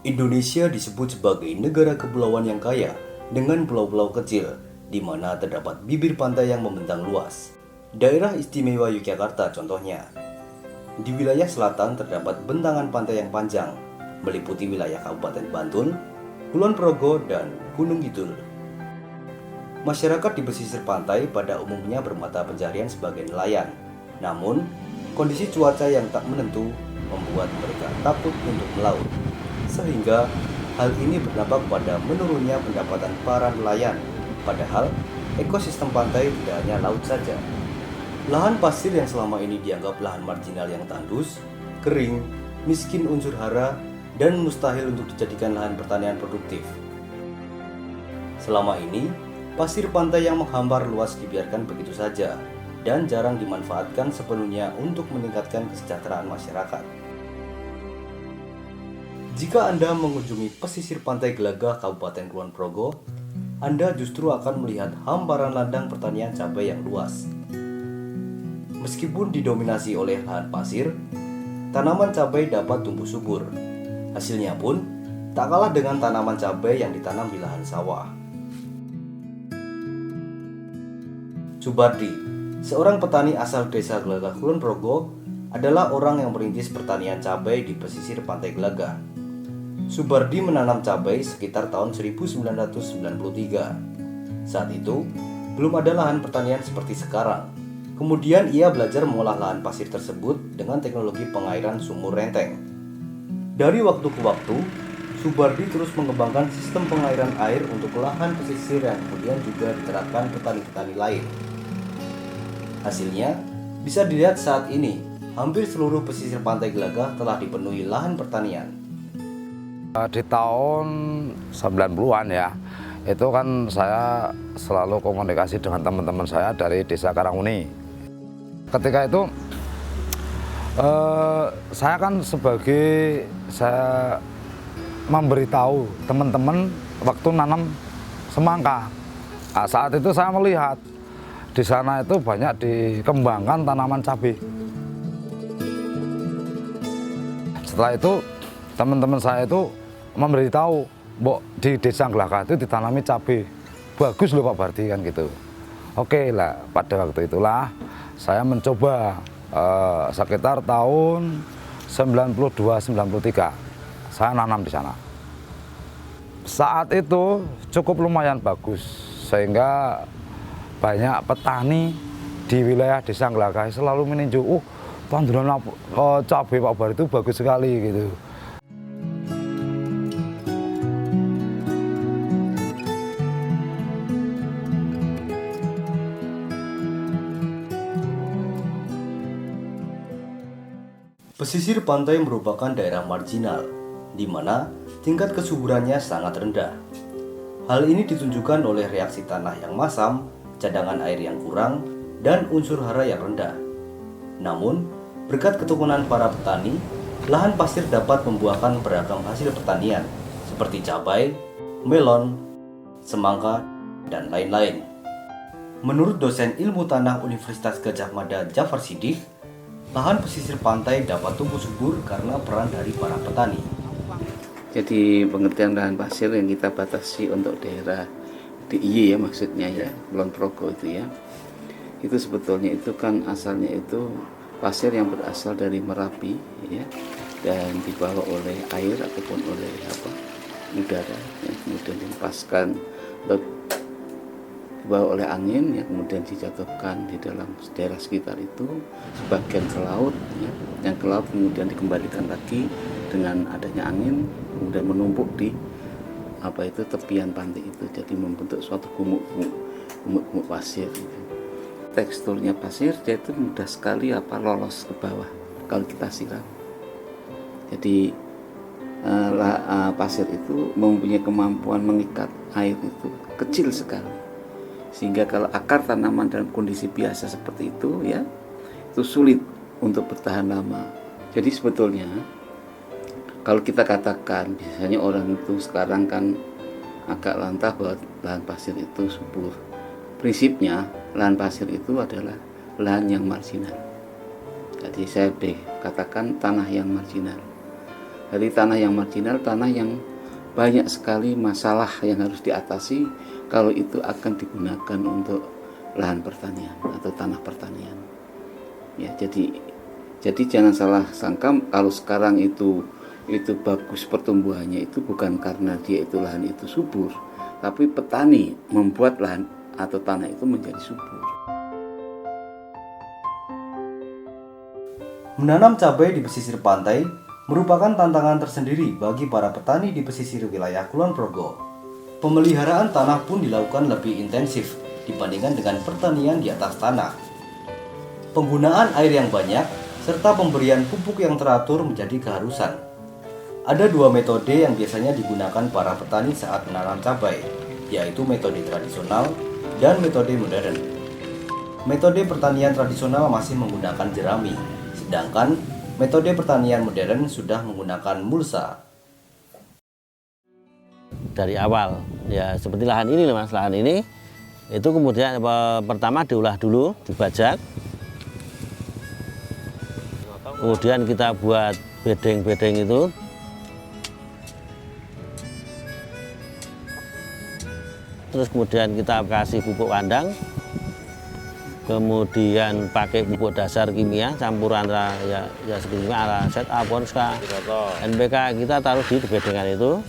Indonesia disebut sebagai negara kepulauan yang kaya dengan pulau-pulau kecil di mana terdapat bibir pantai yang membentang luas. Daerah Istimewa Yogyakarta contohnya. Di wilayah selatan terdapat bentangan pantai yang panjang meliputi wilayah Kabupaten Bantul, Kulon Progo, dan Gunung Kidul. Masyarakat di pesisir pantai pada umumnya bermata pencarian sebagai nelayan. Namun, kondisi cuaca yang tak menentu membuat mereka takut untuk melaut. Sehingga hal ini berdampak pada menurunnya pendapatan para nelayan. Padahal ekosistem pantai tidak hanya laut saja. Lahan pasir yang selama ini dianggap lahan marginal yang tandus, kering, miskin unsur hara, dan mustahil untuk dijadikan lahan pertanian produktif. Selama ini, pasir pantai yang menghampar luas dibiarkan begitu saja dan jarang dimanfaatkan sepenuhnya untuk meningkatkan kesejahteraan masyarakat. Jika Anda mengunjungi pesisir pantai Gelagah Kabupaten Kulon Progo, Anda justru akan melihat hamparan ladang pertanian cabai yang luas. Meskipun didominasi oleh lahan pasir, tanaman cabai dapat tumbuh subur. Hasilnya pun tak kalah dengan tanaman cabai yang ditanam di lahan sawah. Subardi, seorang petani asal desa Gelagah Kulon Progo, adalah orang yang merintis pertanian cabai di pesisir pantai Gelagah. Subardi menanam cabai sekitar tahun 1993. Saat itu, belum ada lahan pertanian seperti sekarang. Kemudian ia belajar mengolah lahan pasir tersebut dengan teknologi pengairan sumur renteng. Dari waktu ke waktu, Subardi terus mengembangkan sistem pengairan air untuk lahan pesisir yang kemudian juga diterapkan petani-petani lain. Hasilnya, bisa dilihat saat ini, hampir seluruh pesisir pantai Gelagah telah dipenuhi lahan pertanian. Di tahun 90-an ya, itu kan saya selalu komunikasi dengan teman-teman saya dari desa Karanguni. Ketika itu saya kan saya memberitahu teman-teman waktu nanam semangka. Nah, saat itu saya melihat di sana itu banyak dikembangkan tanaman cabai. Setelah itu teman-teman saya itu memberitahu, "Mbok, di desa Gelagah itu ditanami cabai. Bagus loh Pak Bardi," kan gitu. Oke lah, pada waktu itulah saya mencoba sekitar tahun 92-93 saya nanam di sana. Saat itu cukup lumayan bagus sehingga banyak petani di wilayah desa Gelagah selalu meninjau, tanduran cabai Pak Bardi itu bagus sekali gitu. Pesisir pantai merupakan daerah marginal, di mana tingkat kesuburannya sangat rendah. Hal ini ditunjukkan oleh reaksi tanah yang masam, cadangan air yang kurang, dan unsur hara yang rendah. Namun, Berkat ketekunan para petani, lahan pasir dapat membuahkan beragam hasil pertanian seperti cabai, melon, semangka, dan lain-lain. Menurut dosen ilmu tanah Universitas Gadjah Mada Jafar Siddiq, lahan pesisir pantai dapat tumbuh subur karena peran dari para petani. Jadi pengertian lahan pasir yang kita batasi untuk daerah DIY ya maksudnya ya, Kulon Progo itu ya. Itu sebetulnya itu kan asalnya itu pasir yang berasal dari Merapi ya, dan dibawa oleh air ataupun oleh udara ya, kemudian dilepaskan dibawa oleh angin ya, kemudian dijatuhkan di dalam daerah sekitar itu, sebagian ke laut ya, yang ke laut kemudian dikembalikan lagi dengan adanya angin, kemudian menumpuk di tepian pantai itu, jadi membentuk suatu gumuk pasir gitu. Teksturnya pasir dia itu mudah sekali lolos ke bawah kalau kita siram. Jadi pasir itu mempunyai kemampuan mengikat air itu kecil sekali, sehingga kalau akar tanaman dalam kondisi biasa seperti itu ya, itu sulit untuk bertahan lama. Jadi sebetulnya kalau kita katakan biasanya orang itu sekarang kan agak lantah bahwa lahan pasir itu subur. Prinsipnya lahan pasir itu adalah lahan yang marginal. Jadi saya katakan tanah yang marginal. Dari tanah yang marginal, tanah yang banyak sekali masalah yang harus diatasi kalau itu akan digunakan untuk lahan pertanian atau tanah pertanian. Ya, jadi jangan salah sangka kalau sekarang itu bagus pertumbuhannya, itu bukan karena dia itu lahan itu subur, tapi petani membuat lahan atau tanah itu menjadi subur. Menanam cabai di pesisir pantai merupakan tantangan tersendiri bagi para petani di pesisir wilayah Kulon Progo. Pemeliharaan tanah pun dilakukan lebih intensif dibandingkan dengan pertanian di atas tanah. Penggunaan air yang banyak serta pemberian pupuk yang teratur menjadi keharusan. Ada dua metode yang biasanya digunakan para petani saat menanam cabai, yaitu metode tradisional dan metode modern. Metode pertanian tradisional masih menggunakan jerami, sedangkan metode pertanian modern sudah menggunakan mulsa. Dari awal, ya seperti lahan ini Mas, lahan ini itu kemudian pertama diolah dulu, dibajak. Kemudian kita buat bedeng-bedeng itu. Terus kemudian kita kasih pupuk kandang, kemudian pakai pupuk dasar kimia campuran ya seperti Set A, Ponska, NPK, kita taruh di bedengan itu.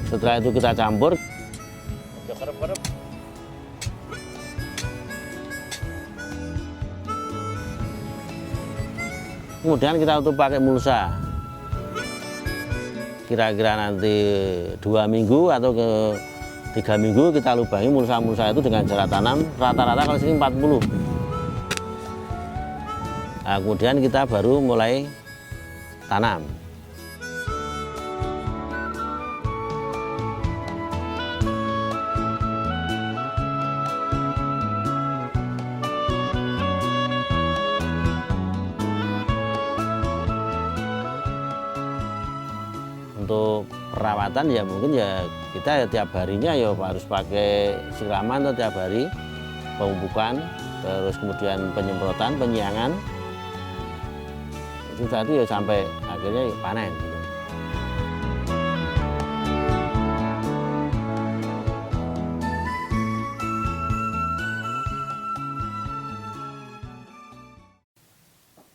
Setelah itu kita campur. Kemudian kita tutup pakai mulsa. Kira-kira nanti 2 minggu atau ke 3 minggu kita lubangi mulsa-mulsa itu dengan jarak tanam rata-rata kalau sini 40. Nah, kemudian kita baru mulai tanam. Untuk perawatan ya mungkin ya kita ya tiap harinya ya harus pakai siraman atau tiap hari, pemupukan, terus kemudian penyemprotan, penyiangan. Itu tadi ya sampai akhirnya ya panen.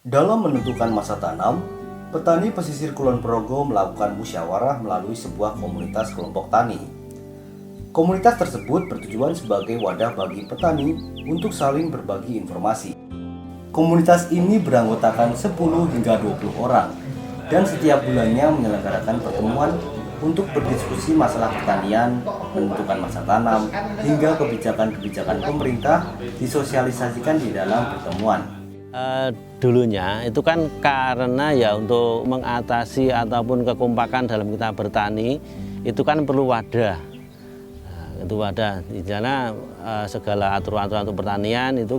Dalam menentukan masa tanam, petani pesisir Kulon Progo melakukan musyawarah melalui sebuah komunitas kelompok tani. Komunitas tersebut bertujuan sebagai wadah bagi petani untuk saling berbagi informasi. Komunitas ini beranggotakan 10 hingga 20 orang dan setiap bulannya menyelenggarakan pertemuan untuk berdiskusi masalah pertanian, menentukan masa tanam, hingga kebijakan-kebijakan pemerintah disosialisasikan di dalam pertemuan. Dulunya itu kan karena ya untuk mengatasi ataupun kekompakan dalam kita bertani itu kan perlu wadah. Nah, Itu ada di sana segala aturan-aturan untuk pertanian itu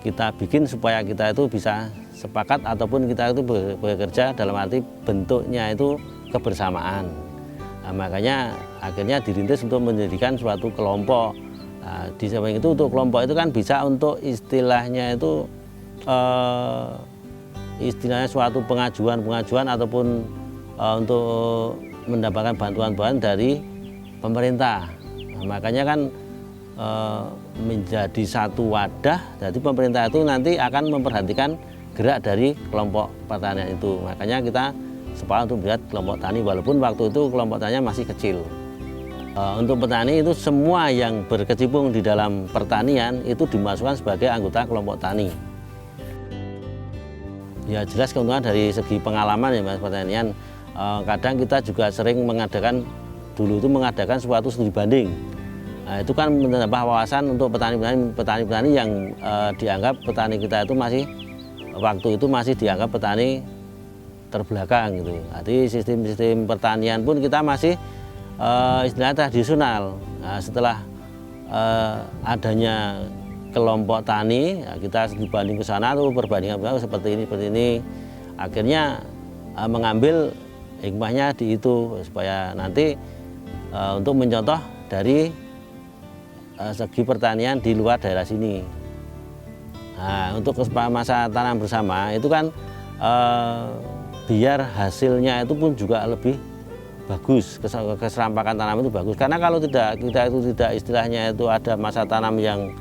kita bikin supaya kita itu bisa sepakat ataupun kita itu bekerja dalam arti bentuknya itu kebersamaan. Nah, makanya akhirnya dirintis untuk menjadikan suatu kelompok. Nah, di samping itu untuk kelompok itu kan bisa untuk istilahnya itu istilahnya suatu pengajuan ataupun untuk mendapatkan bantuan dari pemerintah. Nah, makanya kan menjadi satu wadah, jadi pemerintah itu nanti akan memperhatikan gerak dari kelompok pertanian itu. Makanya kita sepakat untuk buat kelompok tani walaupun waktu itu kelompok taninya masih kecil. Untuk petani itu semua yang berkecimpung di dalam pertanian itu dimasukkan sebagai anggota kelompok tani. Ya jelas keuntungan dari segi pengalaman ya Mas pertanian. Kadang kita juga sering mengadakan suatu studi banding. Nah, itu kan menambah wawasan untuk petani-petani yang dianggap petani kita itu waktu itu masih dianggap petani terbelakang gitu. Jadi sistem pertanian pun kita masih istilahnya tradisional. Nah, setelah adanya kelompok tani, ya kita dibanding ke sana tuh perbandingan seperti ini. Akhirnya mengambil hikmahnya di itu supaya nanti untuk mencontoh dari segi pertanian di luar daerah sini. Nah, untuk masa tanam bersama itu kan biar hasilnya itu pun juga lebih bagus, keserampakan tanam itu bagus. Karena kalau kita itu tidak istilahnya itu ada masa tanam yang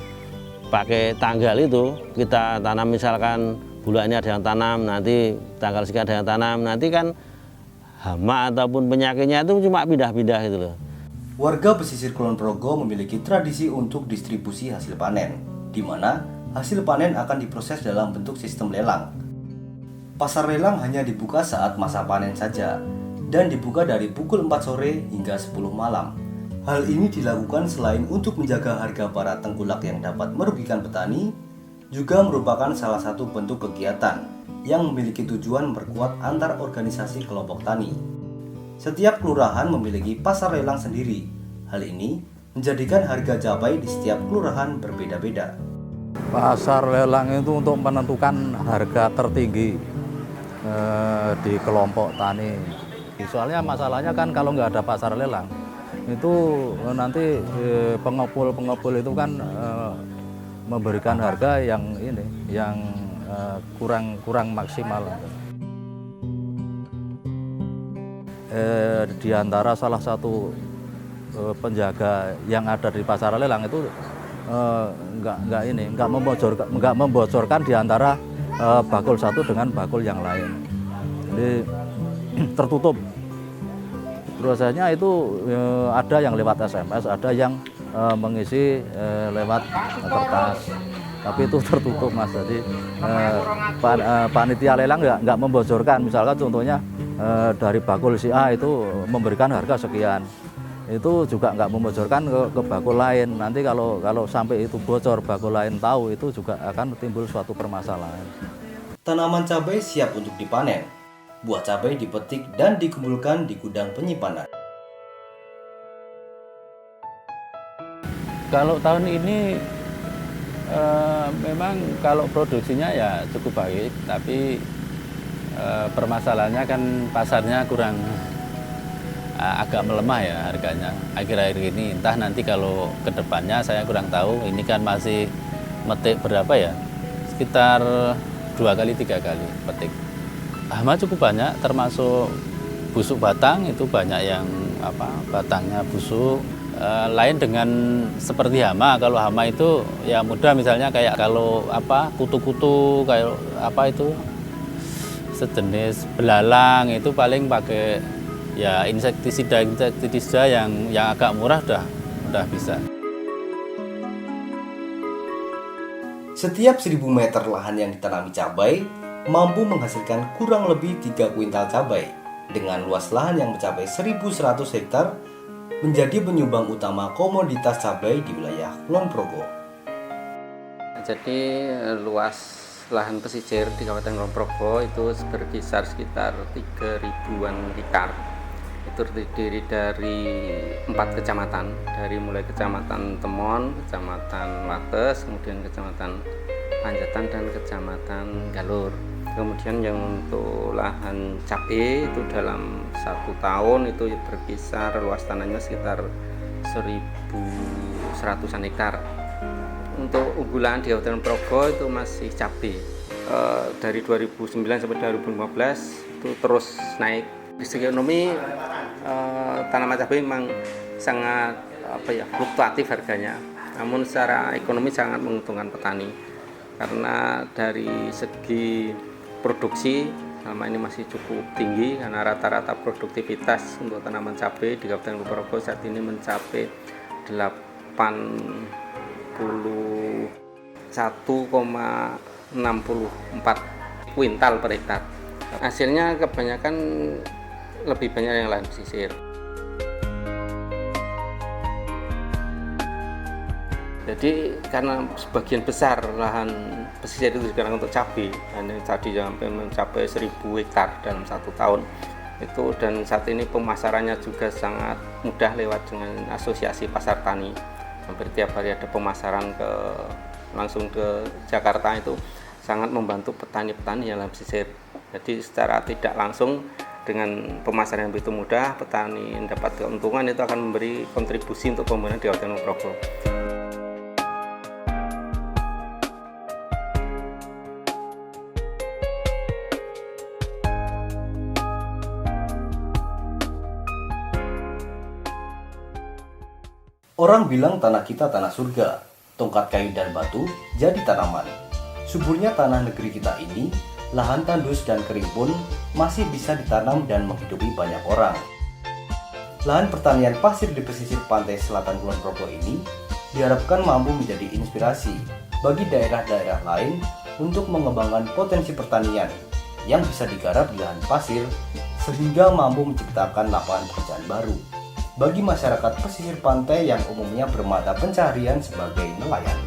pakai tanggal itu, kita tanam misalkan bulan ini ada yang tanam, nanti tanggal sekian ada yang tanam, nanti kan hama ataupun penyakitnya itu cuma pindah-pindah gitu loh. Warga pesisir Kulon Progo memiliki tradisi untuk distribusi hasil panen, di mana hasil panen akan diproses dalam bentuk sistem lelang. Pasar lelang hanya dibuka saat masa panen saja, dan dibuka dari pukul 4 sore hingga 10 malam. Hal ini dilakukan selain untuk menjaga harga para tengkulak yang dapat merugikan petani, juga merupakan salah satu bentuk kegiatan yang memiliki tujuan memperkuat antar organisasi kelompok tani. Setiap kelurahan memiliki pasar lelang sendiri. Hal ini menjadikan harga cabai di setiap kelurahan berbeda-beda. Pasar lelang itu untuk menentukan harga tertinggi di kelompok tani. Soalnya masalahnya kan kalau nggak ada pasar lelang, itu nanti pengepul itu kan memberikan harga yang kurang maksimal. Di antara salah satu penjaga yang ada di pasar lelang itu nggak membocorkan di antara bakul satu dengan bakul yang lain. Jadi tertutup. Prosesnya itu ada yang lewat SMS, ada yang mengisi lewat kertas. Tapi itu tertutup Mas. Jadi panitia lelang nggak membocorkan. Misalkan contohnya dari bakul si A itu memberikan harga sekian, itu juga nggak membocorkan ke bakul lain. Nanti kalau sampai itu bocor, bakul lain tahu, itu juga akan timbul suatu permasalahan. Tanaman cabai siap untuk dipanen. Buah cabai dipetik dan dikumpulkan di gudang penyimpanan. Kalau tahun ini memang kalau produksinya ya cukup baik, tapi permasalahannya kan pasarnya kurang agak melemah ya harganya akhir-akhir ini. Entah nanti kalau ke depannya saya kurang tahu. Ini kan masih metik berapa ya? Sekitar 2 kali 3 kali petik. Hama cukup banyak, termasuk busuk batang itu banyak yang batangnya busuk. Lain dengan seperti hama. Kalau hama itu ya mudah, misalnya kayak kalau kutu-kutu kayak itu sejenis belalang, itu paling pakai ya insektisida yang agak murah udah bisa. Setiap 1000 meter lahan yang ditanami cabai mampu menghasilkan kurang lebih 3 kuintal cabai. Dengan luas lahan yang mencapai 1.100 hektar, menjadi penyumbang utama komoditas cabai di wilayah Kulon Progo. Jadi luas lahan pesisir di Kabupaten Kulon Progo itu berkisar sekitar 3.000-an hektar. Itu terdiri dari 4 kecamatan, dari mulai Kecamatan Temon, Kecamatan Wates, kemudian Kecamatan Panjatan dan Kecamatan Galur. Kemudian yang untuk lahan cabai itu dalam 1 tahun itu berkisar luas tanahnya sekitar 1.100-an hektar. Untuk unggulan di Kabupaten Progo itu masih cabai. Dari 2009 sampai 2015 itu terus naik. Di segi ekonomi tanaman cabai memang sangat fluktuatif harganya. Namun secara ekonomi sangat menguntungkan petani karena dari segi produksi selama ini masih cukup tinggi karena rata-rata produktivitas untuk tanaman cabai di Kabupaten Progo saat ini mencapai 81,64 kuintal per hektar. Hasilnya kebanyakan lebih banyak yang lahan pesisir. Jadi karena sebagian besar lahan pesisir itu digunakan untuk cabai, dan tadi sampai mencapai 1.000 hektar dalam 1 tahun itu, dan saat ini pemasarannya juga sangat mudah lewat dengan asosiasi pasar tani. Hampir tiap hari ada pemasaran langsung ke Jakarta, itu sangat membantu petani-petani yang lahan pesisir. Jadi secara tidak langsung dengan pemasaran yang begitu mudah, petani mendapat keuntungan, itu akan memberi kontribusi untuk pembangunan di Kabupaten Progo. Orang bilang tanah kita tanah surga, tongkat kayu dan batu jadi tanaman. Suburnya tanah negeri kita ini, lahan tandus dan kering pun masih bisa ditanam dan menghidupi banyak orang. Lahan pertanian pasir di pesisir pantai selatan Kulon Progo ini diharapkan mampu menjadi inspirasi bagi daerah-daerah lain untuk mengembangkan potensi pertanian yang bisa digarap di lahan pasir sehingga mampu menciptakan lapangan pekerjaan baru bagi masyarakat pesisir pantai yang umumnya bermata pencaharian sebagai nelayan.